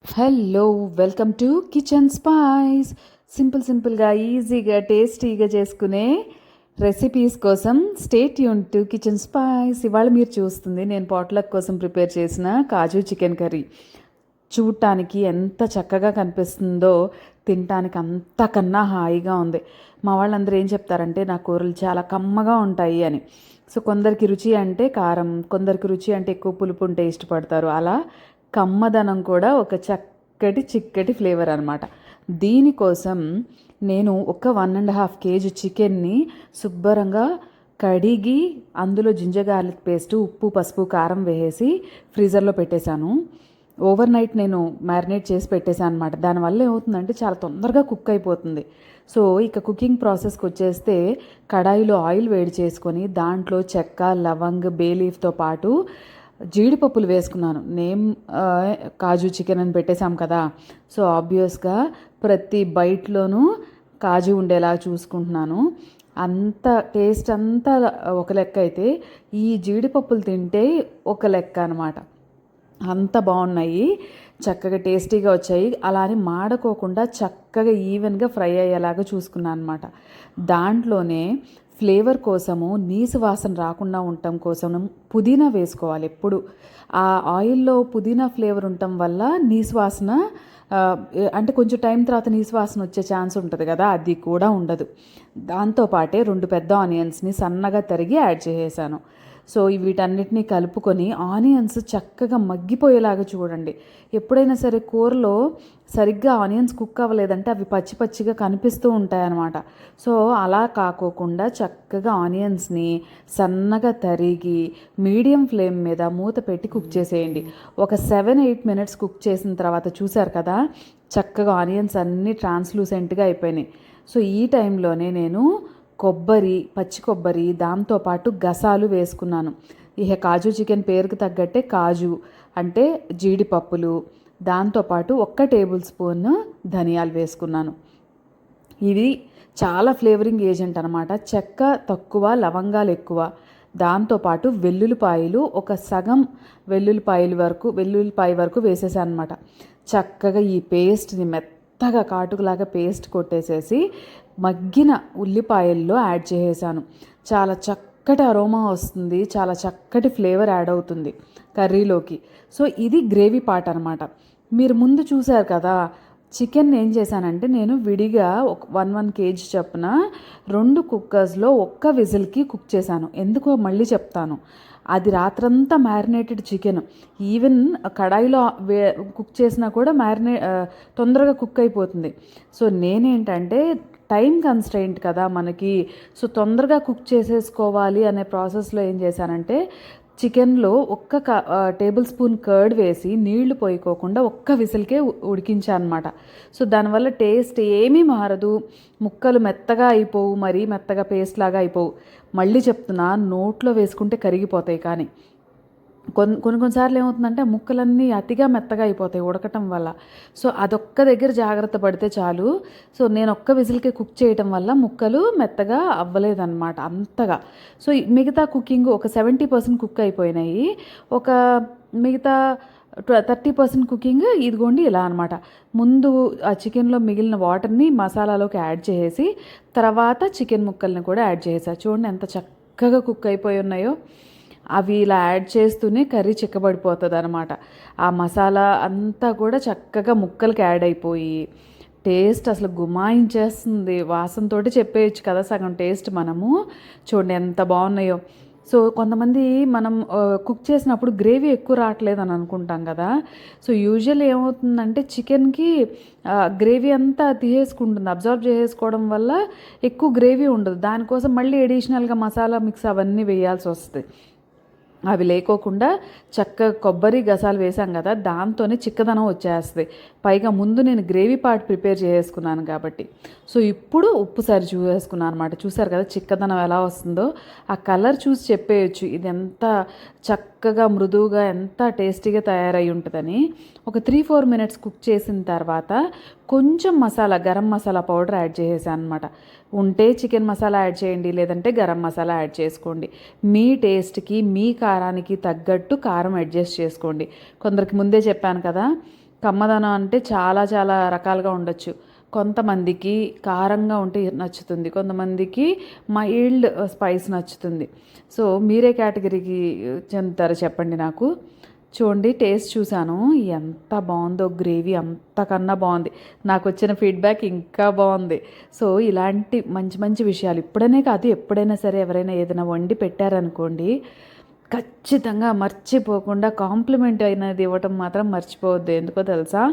Hello welcome to kitchen spice. సింపుల్గా ఈజీగా టేస్టీగా చేసుకునే రెసిపీస్ కోసం stay tune to kitchen spice. ఇవాళ మీరు చూస్తుంది నేను పాట్లక్ కోసం ప్రిపేర్ చేసిన కాజు చికెన్ కర్రీ. చూడటానికి ఎంత చక్కగా కనిపిస్తుందో తినటానికి అంతకన్నా హాయిగా ఉంది. మా వాళ్ళందరూ ఏం చెప్తారంటే నా కూరలు చాలా కమ్మగా ఉంటాయి అని. సో కొందరికి రుచి అంటే కారం, కొందరికి రుచి అంటే ఎక్కువ పులుపు ఉంటే ఇష్టపడతారు. అలా కమ్మదనం కూడా ఒక చిక్కటి ఫ్లేవర్ అనమాట. దీనికోసం నేను ఒక 1.5 kg చికెన్ని శుభ్రంగా కడిగి అందులో జింజర్ గార్లిక్ పేస్ట్, ఉప్పు, పసుపు, కారం వేసేసి ఫ్రీజర్లో పెట్టేశాను. ఓవర్ నైట్ నేను మ్యారినేట్ చేసి పెట్టేశాను అనమాట. దానివల్ల ఏమవుతుందంటే చాలా తొందరగా కుక్ అయిపోతుంది. సో ఇక కుకింగ్ ప్రాసెస్కి వచ్చేస్తే కడాయిలో ఆయిల్ వేడి చేసుకొని దాంట్లో చెక్క, లవంగ్, బే లీఫ్తో పాటు జీడిపప్పులు వేసుకున్నాను. కాజు చికెన్ అని పెట్టేశాం కదా, సో ఆబ్వియస్గా ప్రతి బైట్లోనూ కాజు ఉండేలా చూసుకుంటున్నాను. అంత టేస్ట్ అంతా ఒక లెక్క అయితే ఈ జీడిపప్పులు తింటే ఒక లెక్క అనమాట. అంత బాగున్నాయి, చక్కగా టేస్టీగా వచ్చాయి. అలా అని మాడకోకుండా చక్కగా ఈవెన్గా ఫ్రై అయ్యేలాగా చూసుకున్నాను అనమాట. దాంట్లోనే ఫ్లేవర్ కోసము, నీసు వాసన రాకుండా ఉండటం కోసం పుదీనా వేసుకోవాలి ఎప్పుడు. ఆ ఆయిల్లో పుదీనా ఫ్లేవర్ ఉండటం వల్ల నీసు వాసన అంటే కొంచెం టైం తర్వాత నీసు వాసన వచ్చే ఛాన్స్ ఉంటుంది కదా, అది కూడా ఉండదు. దాంతోపాటే 2 పెద్ద ఆనియన్స్ని సన్నగా తరిగి యాడ్ చేసేసాను. సో వీటన్నిటినీ కలుపుకొని ఆనియన్స్ చక్కగా మగ్గిపోయేలాగా చూడండి. ఎప్పుడైనా సరే కూరలో సరిగ్గా ఆనియన్స్ కుక్ అవ్వలేదంటే అవి పచ్చిగా కనిపిస్తూ ఉంటాయన్నమాట. సో అలా కాకోకుండా చక్కగా ఆనియన్స్ని సన్నగా తరిగి మీడియం ఫ్లేమ్ మీద మూత పెట్టి కుక్ చేసేయండి. ఒక 7-8 మినిట్స్ కుక్ చేసిన తర్వాత చూసారు కదా, చక్కగా ఆనియన్స్ అన్నీ ట్రాన్స్లూసెంట్గా అయిపోయినాయి. సో ఈ టైంలోనే నేను పచ్చి కొబ్బరి, దాంతోపాటు గసాలు వేసుకున్నాను. ఇక కాజు చికెన్ పేరుకు తగ్గట్టే కాజు అంటే జీడిపప్పులు, దాంతోపాటు 1 టేబుల్ స్పూన్ ధనియాలు వేసుకున్నాను. ఇది చాలా ఫ్లేవరింగ్ ఏజెంట్ అనమాట. చెక్క తక్కువ, లవంగాలు ఎక్కువ. దాంతోపాటు వెల్లుల్లిపాయలు ఒక సగం వెల్లుల్లిపాయ వరకు వేసేసాను అనమాట. చక్కగా ఈ పేస్ట్ని మెత్తగా కాటుకులాగా పేస్ట్ కొట్టేసేసి మగ్గిన ఉల్లిపాయల్లో యాడ్ చేసేసాను. చాలా చక్కటి అరోమా వస్తుంది, చాలా చక్కటి ఫ్లేవర్ యాడ్ అవుతుంది కర్రీలోకి. సో ఇది గ్రేవీ పార్ట్ అనమాట. మీరు ముందు చూసారు కదా, చికెన్ ఏం చేశానంటే నేను విడిగా 1 kg చొప్పున 2 కుక్కర్స్లో 1 విజిల్కి కుక్ చేశాను. ఎందుకో మళ్ళీ చెప్తాను. అది రాత్రంతా మ్యారినేటెడ్ చికెన్. ఈవెన్ కడాయిలో కుక్ చేసినా కూడా తొందరగా కుక్ అయిపోతుంది. సో నేనేంటంటే టైం కన్స్ట్రెయింట్ కదా మనకి, సో తొందరగా కుక్ చేసేసుకోవాలి అనే ప్రాసెస్లో ఏం చేశానంటే చికెన్లో 1 టేబుల్ స్పూన్ కర్డ్ వేసి నీళ్లు పోయికోకుండా 1 విజిల్కే ఉడికించాను అనమాట. సో దానివల్ల టేస్ట్ ఏమీ మారదు, ముక్కలు మెత్తగా అయిపోవు, మరీ మెత్తగా పేస్ట్ లాగా అయిపోవు. మళ్ళీ చెప్తున్నా, నోట్లో వేసుకుంటే కరిగిపోతాయి. కానీ కొన్నిసార్లు ఏమవుతుందంటే ముక్కలన్నీ అతిగా మెత్తగా అయిపోతాయి ఉడకటం వల్ల. సో అదొక్క దగ్గర జాగ్రత్త పడితే చాలు. సో నేను 1 విజిల్కి కుక్ చేయటం వల్ల ముక్కలు మెత్తగా అవ్వలేదన్నమాట అంతగా. సో మిగతా కుకింగ్ ఒక 70% కుక్ అయిపోయినాయి. ఒక మిగతా 30% కుకింగ్ ఇదిగోండి ఇలా అనమాట. ముందు ఆ చికెన్లో మిగిలిన వాటర్ని మసాలాలోకి యాడ్ చేసేసి తర్వాత చికెన్ ముక్కల్ని కూడా యాడ్ చేసేసా. చూడండి ఎంత చక్కగా కుక్ అయిపోయి ఉన్నాయో. అవి ఇలా యాడ్ చేస్తూనే కర్రీ చిక్కబడిపోతుంది అనమాట. ఆ మసాలా అంతా కూడా చక్కగా ముక్కలకి యాడ్ అయిపోయి టేస్ట్ అసలు గుమాయించేస్తుంది. వాసనతో చెప్పేయచ్చు కదా సగం టేస్ట్ మనము. చూడండి ఎంత బాగున్నాయో. సో కొంతమంది మనం కుక్ చేసినప్పుడు గ్రేవీ ఎక్కువ రావట్లేదు అని అనుకుంటాం కదా. సో యూజువల్ ఏమవుతుందంటే చికెన్కి గ్రేవీ అంతా తీసేసుకుంటుంది, అబ్జర్వ్ చేసేసుకోవడం వల్ల ఎక్కువ గ్రేవీ ఉండదు. దానికోసం మళ్ళీ అడిషనల్గా మసాలా మిక్స్ అవన్నీ వేయాల్సి వస్తుంది. అవి లేకోకుండా చక్కగా కొబ్బరి గసాలు వేసాం కదా, దాంతోనే చిక్కదనం వచ్చేస్తుంది. పైగా ముందు నేను గ్రేవీ పార్ట్ ప్రిపేర్ చేసుకున్నాను కాబట్టి. సో ఇప్పుడు ఉప్పు సరి చూసేసుకున్నాను అనమాట. చూసారు కదా చిక్కదనం ఎలా వస్తుందో, ఆ కలర్ చూసి చెప్పేయచ్చు ఇది ఎంత చక్కగా మృదువుగా ఎంత టేస్టీగా తయారై ఉంటుందని. ఒక 3-4 మినిట్స్ కుక్ చేసిన తర్వాత కొంచెం గరం మసాలా పౌడర్ యాడ్ చేసేసాను అనమాట. ఉంటే చికెన్ మసాలా యాడ్ చేయండి, లేదంటే గరం మసాలా యాడ్ చేసుకోండి. మీ టేస్ట్కి మీ కారానికి తగ్గట్టు కారం అడ్జస్ట్ చేసుకోండి. కొందరికి ముందే చెప్పాను కదా, కమ్మదనం అంటే చాలా చాలా రకాలుగా ఉండొచ్చు. కొంతమందికి కారంగా ఉంటే నచ్చుతుంది, కొంతమందికి మైల్డ్ స్పైస్ నచ్చుతుంది. సో మీరే కేటగిరీకి చెందుతారో చెప్పండి నాకు. చూడండి, టేస్ట్ చూశాను, ఎంత బాగుందో, గ్రేవీ అంతకన్నా బాగుంది. నాకు వచ్చిన ఫీడ్బ్యాక్ ఇంకా బాగుంది. సో ఇలాంటి మంచి మంచి విషయాలు ఇప్పుడనే కాదు, ఎప్పుడైనా సరే ఎవరైనా ఏదైనా వండి పెట్టారనుకోండి, ఖచ్చితంగా మర్చిపోకుండా కాంప్లిమెంట్ అయినది ఇవ్వటం మాత్రం మర్చిపోవద్దు. ఎందుకో తెలుసా,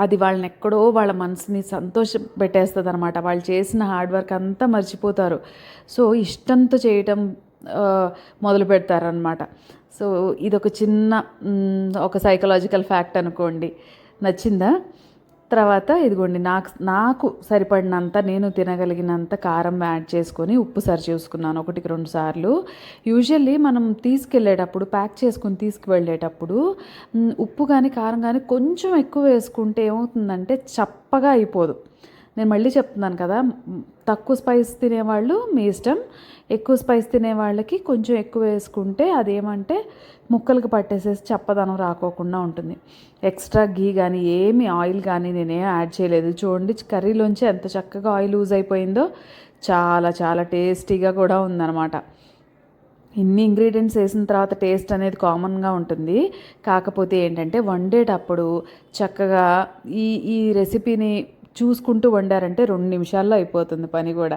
అది వాళ్ళని ఎక్కడో వాళ్ళ మనసుని సంతోష పెట్టేస్తుంది అనమాట. వాళ్ళు చేసిన హార్డ్ వర్క్ అంతా మర్చిపోతారు. సో ఇష్టంతో చేయటం మొదలు పెడతారనమాట. సో ఇదొక చిన్న ఒక సైకలాజికల్ ఫ్యాక్ట్ అనుకోండి. నచ్చిందా? తర్వాత ఇదిగోండి, నాకు సరిపడినంత, నేను తినగలిగినంత కారం యాడ్ చేసుకొని ఉప్పు సరి చూసుకున్నాను 1-2 సార్లు. యూజువల్లీ మనం తీసుకెళ్ళేటప్పుడు, ప్యాక్ చేసుకుని తీసుకువెళ్ళేటప్పుడు ఉప్పు కానీ కారం కానీ కొంచెం ఎక్కువ వేసుకుంటే ఏమవుతుందంటే చప్పగా అయిపోదు. నేను మళ్ళీ చెప్తున్నాను కదా, తక్కువ స్పైస్ తినేవాళ్ళు మీ ఇష్టం, ఎక్కువ స్పైస్ తినే వాళ్ళకి కొంచెం ఎక్కువ వేసుకుంటే అదేమంటే ముక్కలకు పట్టేసేసి చప్పదనం రాకోకుండా ఉంటుంది. ఎక్స్ట్రా గీ కానీ ఏమి ఆయిల్ కానీ నేనేం యాడ్ చేయలేదు. చూడండి, కర్రీలోంచి ఎంత చక్కగా ఆయిల్ లూజ్ అయిపోయిందో, చాలా చాలా టేస్టీగా కూడా ఉందన్నమాట. ఇన్ని ఇంగ్రీడియంట్స్ వేసిన తర్వాత టేస్ట్ అనేది కామన్గా ఉంటుంది. కాకపోతే ఏంటంటే వండేటప్పుడు చక్కగా ఈ ఈ రెసిపీని చూసుకుంటూ వండారంటే 2 నిమిషాల్లో అయిపోతుంది పని కూడా.